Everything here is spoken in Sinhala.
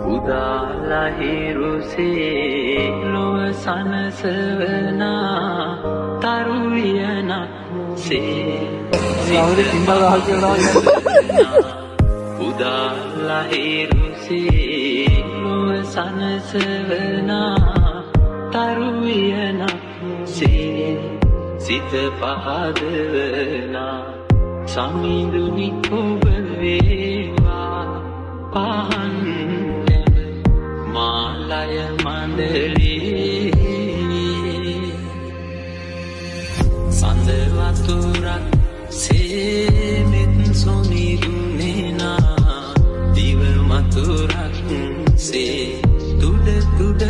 උදාලහිරුසේ ලොව සනසවනා තරුවියනක් සේ උදාලහිරුසේ ලොව සනසවනා තරුවියනක් සේ සිත පහදවනා සමිඳුනි ඔබ වේවා පහන් මාලය මණ්ඩලේ සඳ වතුරක් සේමෙත් සොනිරුනේනා දිව මතුරක් සේ තුඩ තුඩ